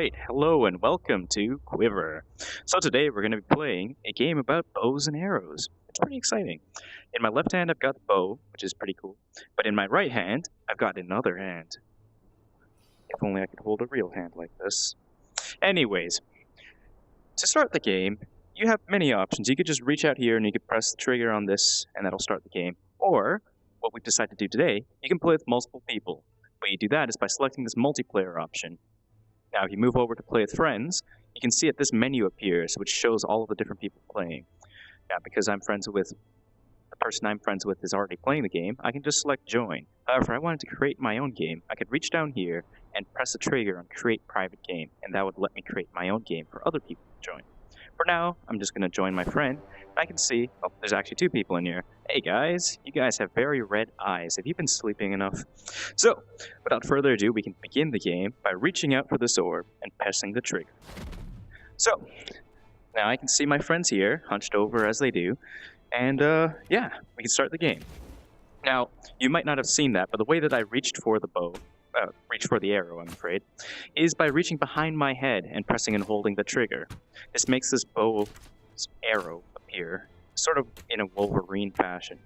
Alright, hello and welcome to QuiVr. So today we're going to be playing a game about bows and arrows. It's pretty exciting. In my left hand I've got the bow, which is pretty cool. But in my right hand, I've got another hand. If only I could hold a real hand like this. Anyways, to start the game, you have many options. You could just reach out here and you could press the trigger on this and that'll start the game. Or, what we've decided to do today, you can play with multiple people. The way you do that is by selecting this multiplayer option. Now, if you move over to play with friends, you can see that this menu appears, which shows all of the different people playing. Now, because the person I'm friends with is already playing the game, I can just select join. However, if I wanted to create my own game, I could reach down here and press the trigger on create private game, and that would let me create my own game for other people to join. For now, I'm just going to join my friend, and I can see, oh, there's actually two people in here. Hey guys, you guys have very red eyes. Have you been sleeping enough? So, without further ado, we can begin the game by reaching out for this orb and pressing the trigger. So, now I can see my friends here, hunched over as they do, and yeah, we can start the game. Now, you might not have seen that, but the way that I reached for the arrow, I'm afraid, is by reaching behind my head and pressing and holding the trigger. This makes this bow's arrow appear sort of in a Wolverine fashion.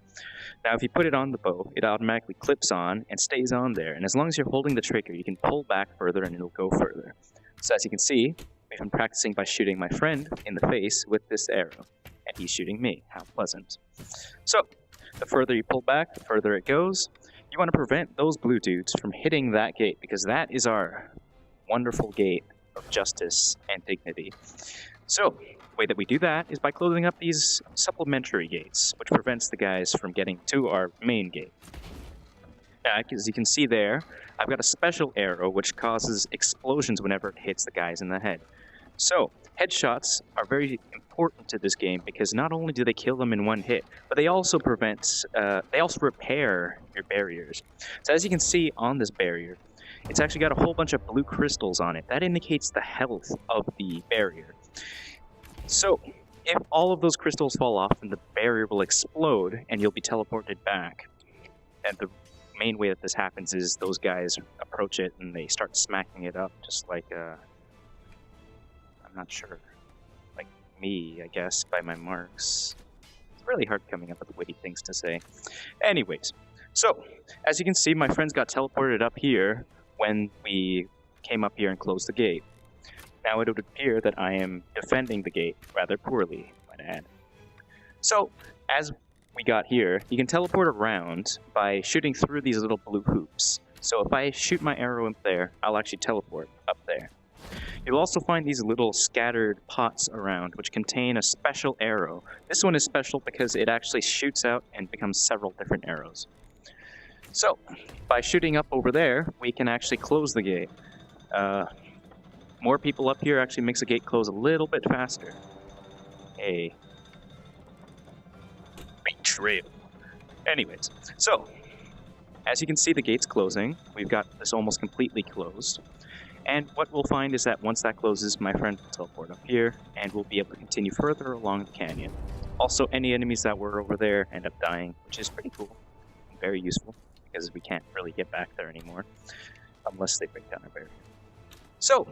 Now, if you put it on the bow, it automatically clips on and stays on there, and as long as you're holding the trigger, you can pull back further and it'll go further. So as you can see, we've been practicing by shooting my friend in the face with this arrow, and he's shooting me. How pleasant. So, the further you pull back, the further it goes. You want to prevent those blue dudes from hitting that gate, because that is our wonderful gate of justice and dignity. So, the way that we do that is by closing up these supplementary gates, which prevents the guys from getting to our main gate. Now, as you can see there, I've got a special arrow which causes explosions whenever it hits the guys in the head. So, headshots are very important to this game because not only do they kill them in one hit, but they also repair your barriers. So as you can see on this barrier, it's actually got a whole bunch of blue crystals on it. That indicates the health of the barrier. So, if all of those crystals fall off, then the barrier will explode and you'll be teleported back. And the main way that this happens is those guys approach it and they start smacking it up, just like I'm not sure, like me, I guess, by my marks. It's really hard coming up with witty things to say. Anyways, so, as you can see, my friends got teleported up here when we came up here and closed the gate. Now it would appear that I am defending the gate rather poorly, might add. So, as we got here, you can teleport around by shooting through these little blue hoops. So if I shoot my arrow up there, I'll actually teleport up there. You'll also find these little scattered pots around, which contain a special arrow. This one is special because it actually shoots out and becomes several different arrows. So, by shooting up over there, we can actually close the gate. More people up here actually makes the gate close a little bit faster. Hey. Betrayal. Anyways, so, as you can see the gate's closing. We've got this almost completely closed. And what we'll find is that once that closes, my friend will teleport up here, and we'll be able to continue further along the canyon. Also, any enemies that were over there end up dying, which is pretty cool and very useful, because we can't really get back there anymore, unless they break down our barrier. So,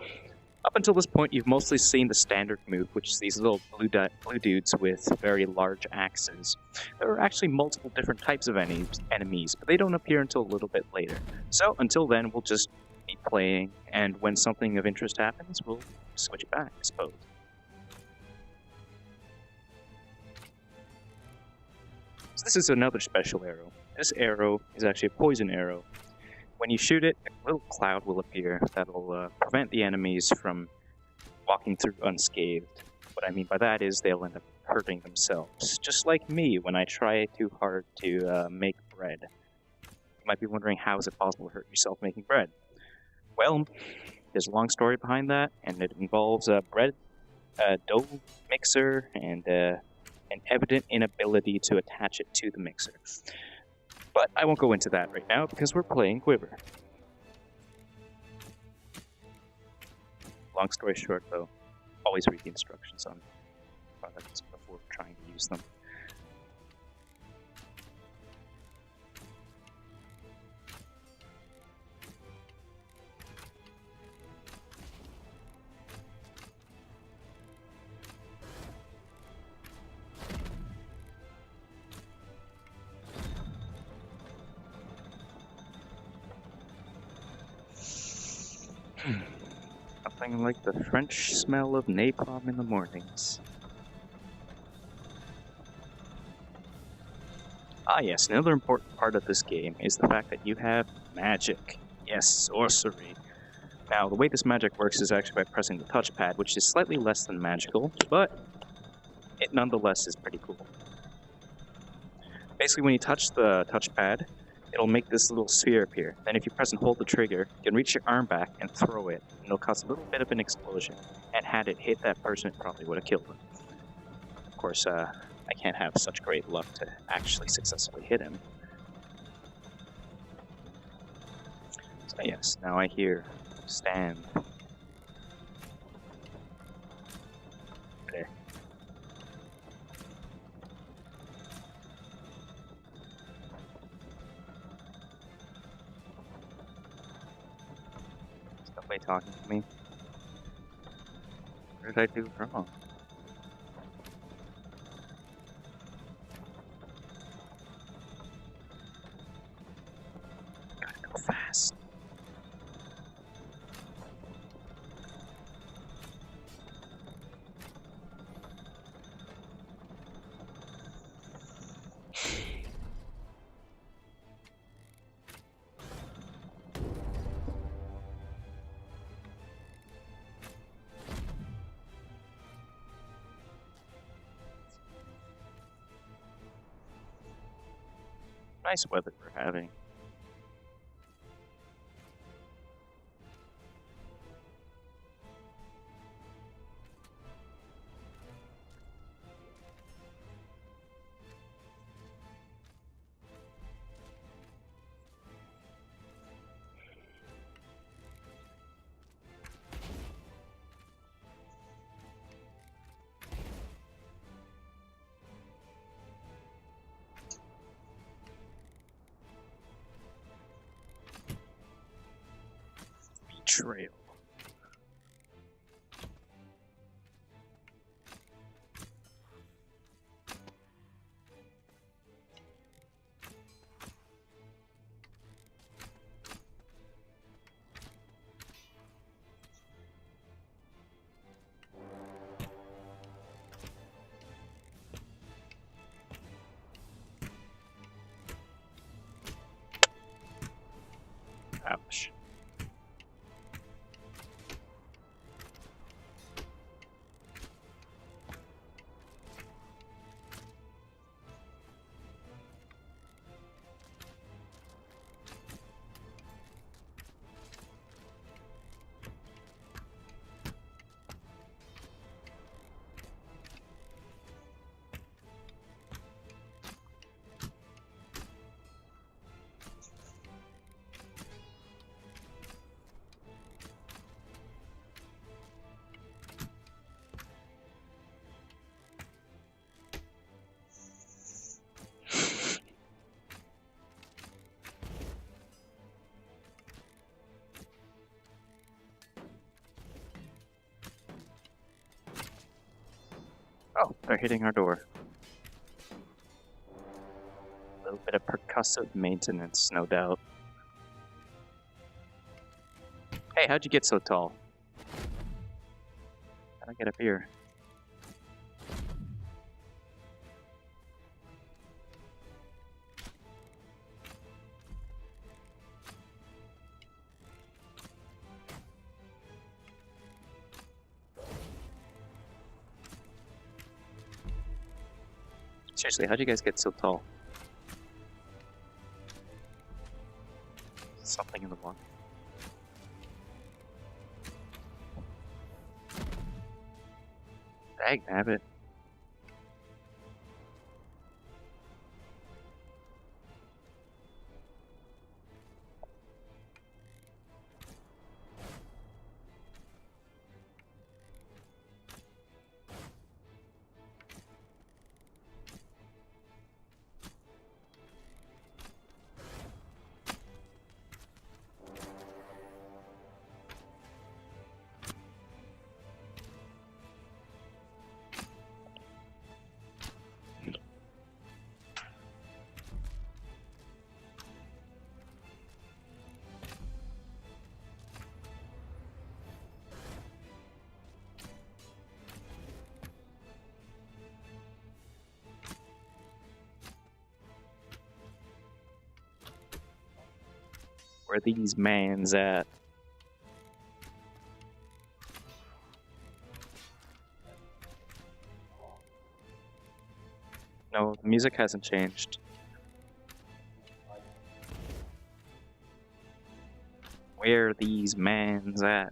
up until this point, you've mostly seen the standard move, which is these little blue dudes with very large axes. There are actually multiple different types of enemies, but they don't appear until a little bit later. So, until then, we'll just be playing, and when something of interest happens, we'll switch back, I suppose. So this is another special arrow. This arrow is actually a poison arrow. When you shoot it, a little cloud will appear that'll prevent the enemies from walking through unscathed. What I mean by that is they'll end up hurting themselves, just like me when I try too hard to make bread. You might be wondering, how is it possible to hurt yourself making bread? Well, there's a long story behind that, and it involves a dough mixer, and an evident inability to attach it to the mixer. But I won't go into that right now, because we're playing QuiVr. Long story short, though, always read the instructions on products before trying to use them. Nothing like the French smell of napalm in the mornings. Ah yes, another important part of this game is the fact that you have magic. Yes, sorcery. Now, the way this magic works is actually by pressing the touchpad, which is slightly less than magical, but it nonetheless is pretty cool. Basically, when you touch the touchpad, it'll make this little sphere appear. Then if you press and hold the trigger, you can reach your arm back and throw it, and it'll cause a little bit of an explosion. And had it hit that person, it probably would have killed them. Of course, I can't have such great luck to actually successfully hit him. So yes, now I hear stand. There. Is nobody talking to me? What did I do wrong? Gotta go fast. Nice weather we're having. Betrayal. Ouch. Oh, they're hitting our door. A little bit of percussive maintenance, no doubt. Hey, how'd you get so tall? How'd I get up here? Seriously, how'd you guys get so tall? Something in the water. Dagnabbit. Where these mans at? No, the music hasn't changed. Where these mans at?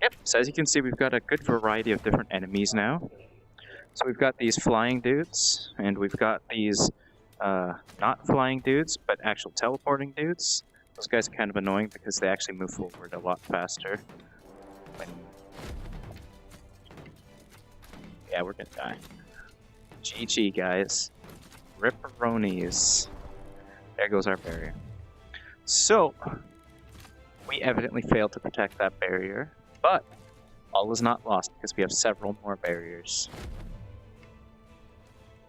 Yep, so as you can see, we've got a good variety of different enemies now. So we've got these flying dudes, and we've got these not flying dudes, but actual teleporting dudes. Those guys are kind of annoying because they actually move forward a lot faster. Yeah, we're gonna die. GG, guys. Ripperonis. There goes our barrier. So, we evidently failed to protect that barrier, but all is not lost because we have several more barriers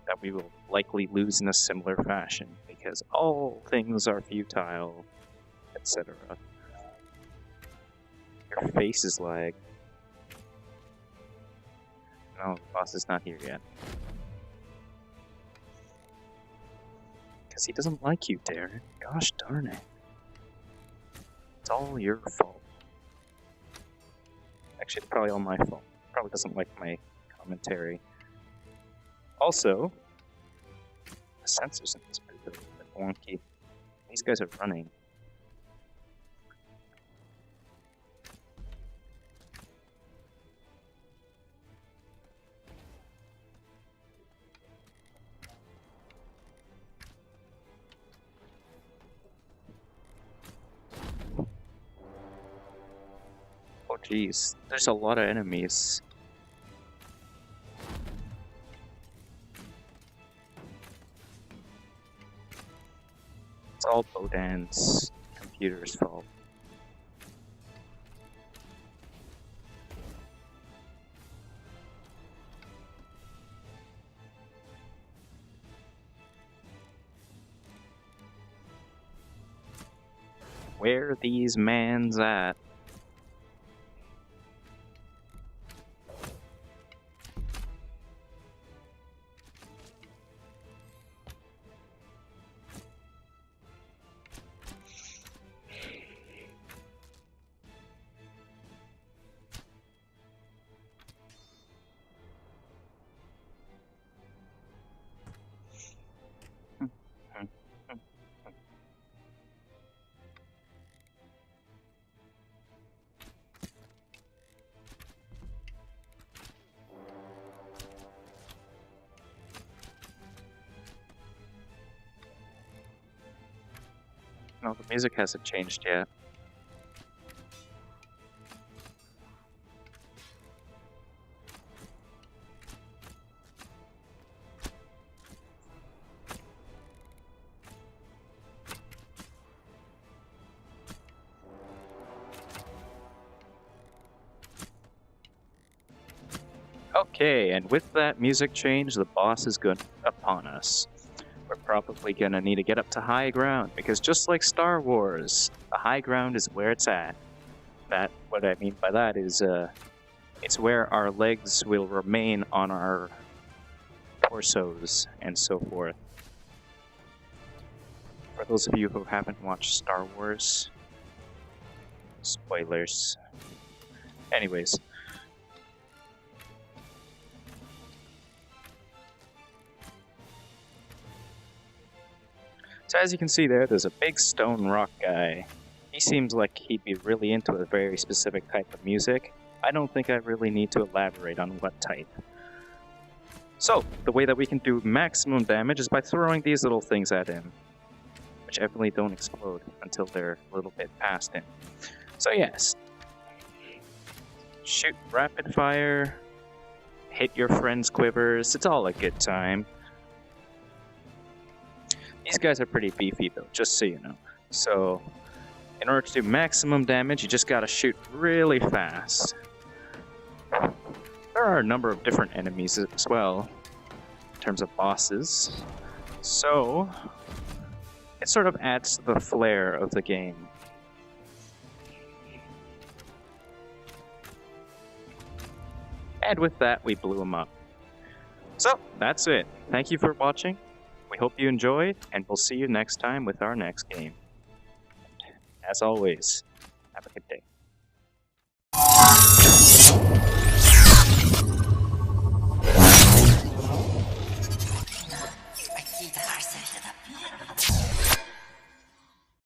that we will likely lose in a similar fashion because all things are futile, etc. Your face is lag. No, the boss is not here yet. Because he doesn't like you, Darren. Gosh darn it. It's all your fault. Actually, it's probably all my fault. Probably doesn't like my commentary. Also, the sensors in this are a little bit wonky. These guys are running. Oh geez, there's a lot of enemies. It's all Bodan's computer's fault. Where are these mans at? No, the music hasn't changed yet. Okay, and with that music change, the boss is good upon us. We're probably gonna need to get up to high ground, because just like Star Wars, the high ground is where it's at. What I mean by that is, it's where our legs will remain on our torsos and so forth. For those of you who haven't watched Star Wars, spoilers. Anyways. So as you can see there's a big stone rock guy. He seems like he'd be really into a very specific type of music. I don't think I really need to elaborate on what type. So, the way that we can do maximum damage is by throwing these little things at him, which evidently don't explode until they're a little bit past him. So yes, shoot rapid fire, hit your friend's quivers, it's all a good time. These guys are pretty beefy though, just so you know. So, in order to do maximum damage, you just gotta shoot really fast. There are a number of different enemies as well, in terms of bosses. So, it sort of adds to the flair of the game. And with that, we blew him up. So, that's it. Thank you for watching. We hope you enjoy, and we'll see you next time with our next game. As always, have a good day. Какие-то